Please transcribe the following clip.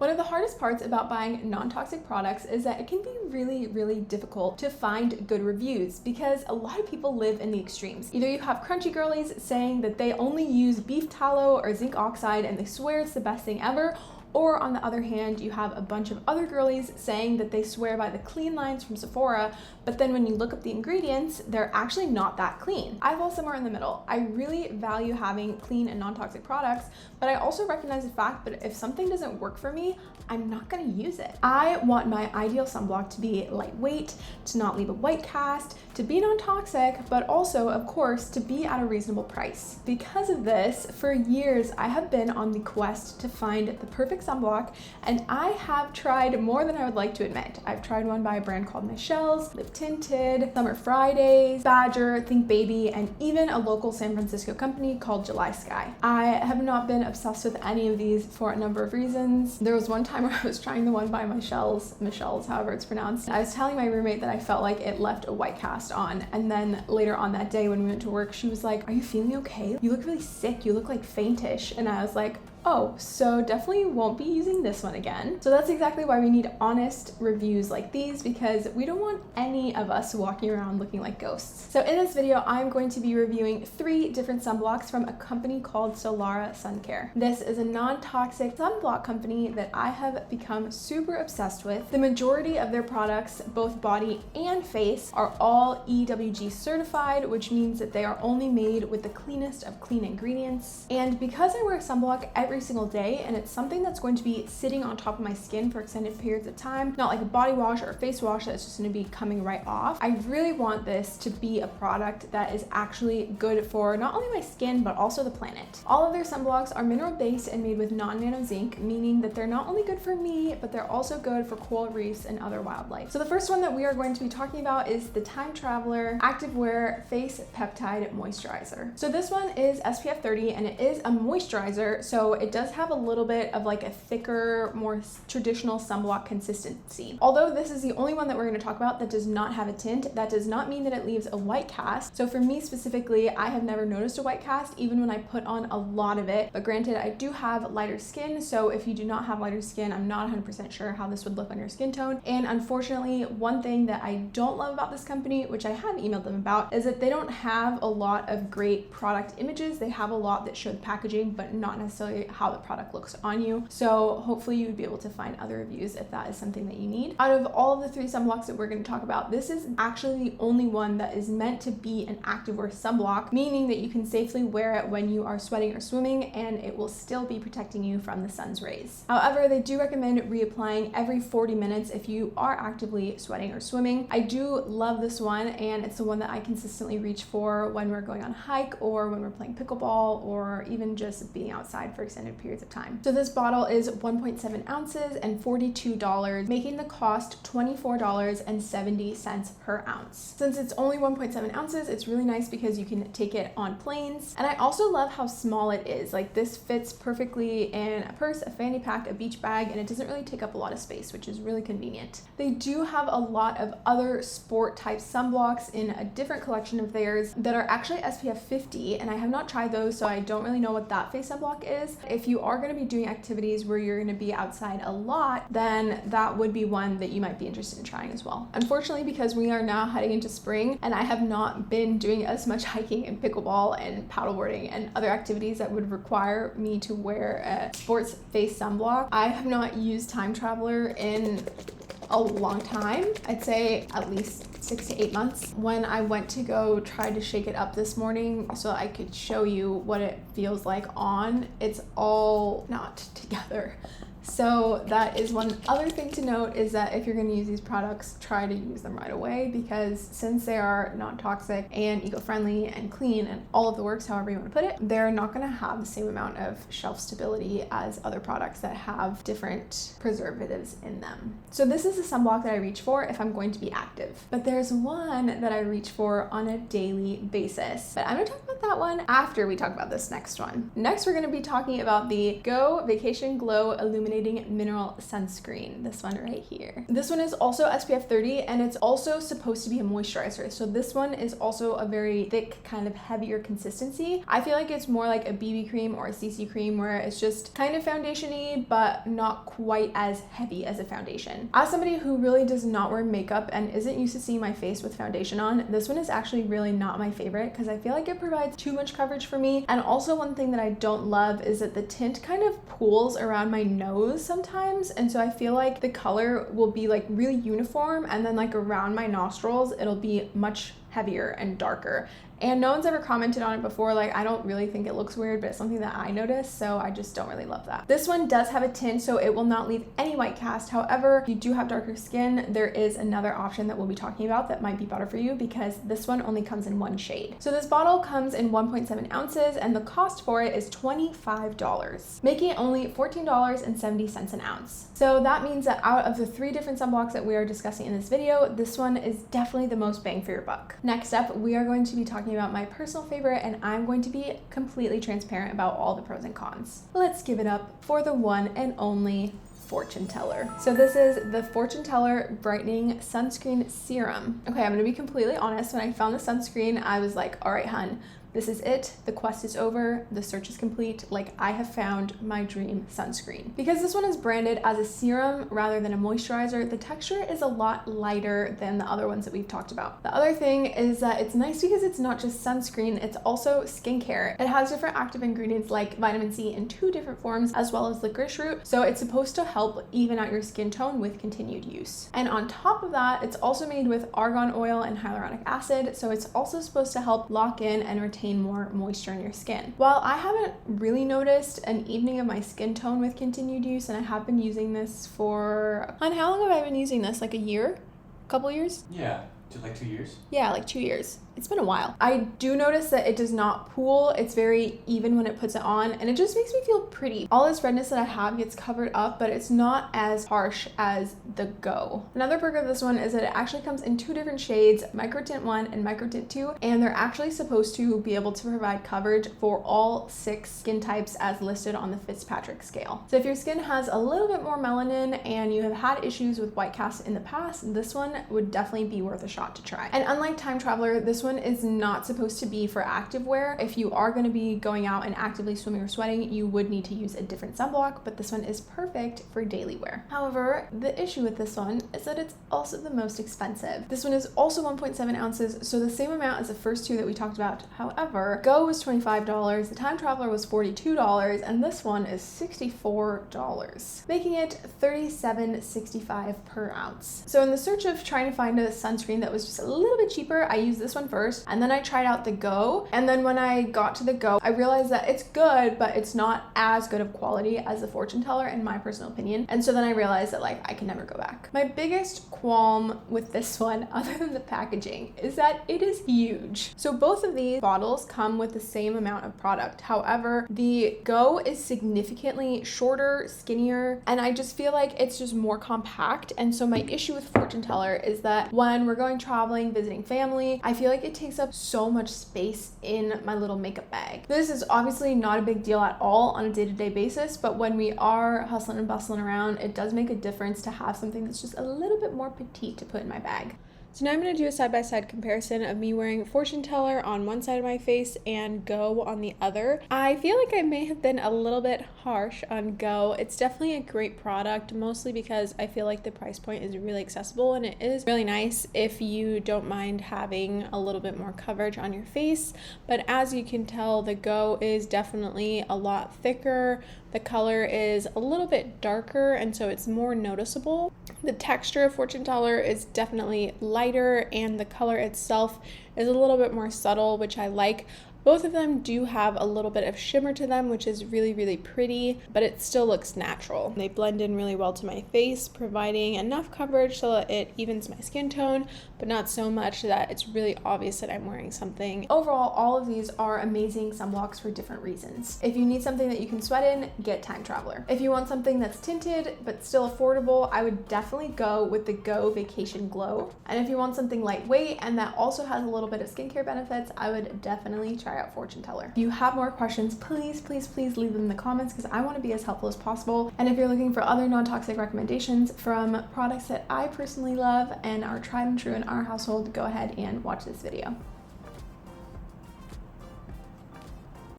One of the hardest parts about buying non-toxic products is that it can be really difficult to find good reviews because a lot of people live in the extremes. Either you have crunchy girlies saying that they only use beef tallow or zinc oxide and they swear it's the best thing ever, or on the other hand, you have a bunch of other girlies saying that they swear by the clean lines from Sephora, but then when you look up the ingredients, they're actually not that clean. I fall somewhere in the middle. I really value having clean and non-toxic products, but I also recognize the fact that if something doesn't work for me, I'm not gonna use it. I want my ideal sunblock to be lightweight, to not leave a white cast, to be non-toxic, but also, of course, to be at a reasonable price. Because of this, for years, I have been on the quest to find the perfect sunblock, and I have tried more than I would like to admit. I've tried one by a brand called Michelle's, Lip Tinted, Summer Fridays, Badger, Think Baby, and even a local San Francisco company called July Sky. I have not been obsessed with any of these for a number of reasons. There was one time where I was trying the one by Michelle's, however it's pronounced. I was telling my roommate that I felt like it left a white cast on, and then later on that day when we went to work, she was like, "Are you feeling okay? You look really sick. You look like faintish." And I was like, oh, so definitely won't be using this one again. So that's exactly why we need honest reviews like these, because we don't want any of us walking around looking like ghosts. So in this video, I'm going to be reviewing 3 different sunblocks from a company called Solara Suncare. This is a non-toxic sunblock company that I have become super obsessed with. The majority of their products, both body and face, are all EWG certified, which means that they are only made with the cleanest of clean ingredients. And because I wear a sunblock every single day, and it's something that's going to be sitting on top of my skin for extended periods of time, not like a body wash or a face wash that's just going to be coming right off. I really want this to be a product that is actually good for not only my skin, but also the planet. All of their sunblocks are mineral based and made with non-nano zinc, meaning that they're not only good for me, but they're also good for coral reefs and other wildlife. So the first one that we are going to be talking about is the Time Traveler Activewear Face Peptide Moisturizer. So this one is SPF 30 and it is a moisturizer, so it does have a little bit of like a thicker, more traditional sunblock consistency. Although this is the only one that we're going to talk about that does not have a tint, that does not mean that it leaves a white cast. So for me specifically, I have never noticed a white cast even when I put on a lot of it. But granted, I do have lighter skin, so if you do not have lighter skin, I'm not 100% sure how this would look on your skin tone. And unfortunately, one thing that I don't love about this company, which I have emailed them about, is that they don't have a lot of great product images. They have a lot that show the packaging, but not necessarily how the product looks on you. So hopefully you would be able to find other reviews if that is something that you need. Out of all of the 3 sunblocks that we're going to talk about, this is actually the only one that is meant to be an activewear sunblock, meaning that you can safely wear it when you are sweating or swimming and it will still be protecting you from the sun's rays. However, they do recommend reapplying every 40 minutes if you are actively sweating or swimming. I do love this one, and it's the one that I consistently reach for when we're going on a hike or when we're playing pickleball or even just being outside for extended periods of time. So this bottle is 1.7 ounces and $42, making the cost $24.70 per ounce. Since it's only 1.7 ounces, it's really nice because you can take it on planes. And I also love how small it is. Like, this fits perfectly in a purse, a fanny pack, a beach bag, and it doesn't really take up a lot of space, which is really convenient. They do have a lot of other sport type sunblocks in a different collection of theirs that are actually SPF 50, and I have not tried those, so I don't really know what that face sunblock is. If you are going to be doing activities where you're going to be outside a lot, then that would be one that you might be interested in trying as well. Unfortunately, because we are now heading into spring and I have not been doing as much hiking and pickleball and paddleboarding and other activities that would require me to wear a sports face sunblock, I have not used Time Traveler in a long time. I'd say at least 6 to 8 months. When I went to go try to shake it up this morning so I could show you what it feels like on, it's all not together. So that is one other thing to note, is that if you're going to use these products, try to use them right away, because since they are non-toxic and eco-friendly and clean and all of the works, however you want to put it, they're not going to have the same amount of shelf stability as other products that have different preservatives in them. So this is a sunblock that I reach for if I'm going to be active, but there's one that I reach for on a daily basis. But I'm going to talk about with that one after we talk about this next one. Next, we're going to be talking about the Go Vacation Glow Illuminating Mineral Sunscreen. This one right here. This one is also SPF 30 and it's also supposed to be a moisturizer. So this one is also a very thick, kind of heavier consistency. I feel like it's more like a BB cream or a CC cream where it's just kind of foundation-y, but not quite as heavy as a foundation. As somebody who really does not wear makeup and isn't used to seeing my face with foundation on, this one is actually really not my favorite because I feel like it provides too much coverage for me. And also one thing that I don't love is that the tint kind of pools around my nose sometimes. And so I feel like the color will be like really uniform and then like around my nostrils, it'll be much heavier and darker. And no one's ever commented on it before. Like, I don't really think it looks weird, but it's something that I noticed, so I just don't really love that. This one does have a tint, so it will not leave any white cast. However, if you do have darker skin, there is another option that we'll be talking about that might be better for you because this one only comes in one shade. So this bottle comes in 1.7 ounces and the cost for it is $25, making it only $14.70 an ounce. So that means that out of the 3 different sunblocks that we are discussing in this video, this one is definitely the most bang for your buck. Next up, we are going to be talking about my personal favorite, and I'm going to be completely transparent about all the pros and cons. Let's give it up for the one and only Fortune Teller. So this is the Fortune Teller Brightening Sunscreen Serum. Okay, I'm gonna be completely honest. When I found the sunscreen, I was like, all right, hun, this is it. The quest is over. The search is complete. Like, I have found my dream sunscreen. Because this one is branded as a serum rather than a moisturizer, the texture is a lot lighter than the other ones that we've talked about. The other thing is that it's nice because it's not just sunscreen, it's also skincare. It has different active ingredients like vitamin C in 2 different forms, as well as licorice root. So it's supposed to help even out your skin tone with continued use. And on top of that, it's also made with argan oil and hyaluronic acid. So it's also supposed to help lock in and retain more moisture in your skin. While I haven't really noticed an evening of my skin tone with continued use, and I have been using this for, and how long have I been using this? Like a year? Couple years? Yeah, like 2 years? Yeah, like 2 years. It's been a while. I do notice that it does not pool. It's very even when it puts it on, and it just makes me feel pretty. All this redness that I have gets covered up, but it's not as harsh as the Go. Another perk of this one is that it actually comes in 2 different shades, Micro Tint 1 and Micro Tint 2, and they're actually supposed to be able to provide coverage for all 6 skin types as listed on the Fitzpatrick scale. So if your skin has a little bit more melanin and you have had issues with white cast in the past, this one would definitely be worth a shot to try. And unlike Time Traveler, this one is not supposed to be for active wear. If you are going to be going out and actively swimming or sweating, you would need to use a different sunblock, but this one is perfect for daily wear. However, the issue with this one is that it's also the most expensive. This one is also 1.7 ounces, so the same amount as the first 2 that we talked about. However, Go was $25, the Time Traveler was $42, and this one is $64, making it $37.65 per ounce. So in the search of trying to find a sunscreen that was just a little bit cheaper, I used this one first, and then I tried out the Go, and then when I got to the Go, I realized that it's good, but it's not as good of quality as the Fortune Teller in my personal opinion. And so then I realized that like I can never go back. My biggest qualm with this one, other than the packaging, is that it is huge. So both of these bottles come with the same amount of product. However, the Go is significantly shorter, skinnier, and I just feel like it's just more compact. And so my issue with Fortune Teller is that when we're going traveling, visiting family, I feel like it takes up so much space in my little makeup bag. This is obviously not a big deal at all on a day-to-day basis, but when we are hustling and bustling around, it does make a difference to have something that's just a little bit more petite to put in my bag. So now I'm going to do a side-by-side comparison of me wearing Fortune Teller on one side of my face and Go on the other. I feel like I may have been a little bit harsh on Go. It's definitely a great product, mostly because I feel like the price point is really accessible, and it is really nice if you don't mind having a little bit more coverage on your face. But as you can tell, the Go is definitely a lot thicker. The color is a little bit darker, and so it's more noticeable. The texture of Fortune Teller is definitely lighter, and the color itself is a little bit more subtle, which I like. Both of them do have a little bit of shimmer to them, which is really, really pretty, but it still looks natural. They blend in really well to my face, providing enough coverage so that it evens my skin tone, but not so much that it's really obvious that I'm wearing something. Overall, all of these are amazing sunblocks for different reasons. If you need something that you can sweat in, get Time Traveler. If you want something that's tinted but still affordable, I would definitely go with the Go Vacation Glow. And if you want something lightweight and that also has a little bit of skincare benefits, I would definitely try try out Fortune Teller. If you have more questions, please leave them in the comments because I want to be as helpful as possible. And if you're looking for other non-toxic recommendations from products that I personally love and are tried and true in our household, go ahead and watch this video.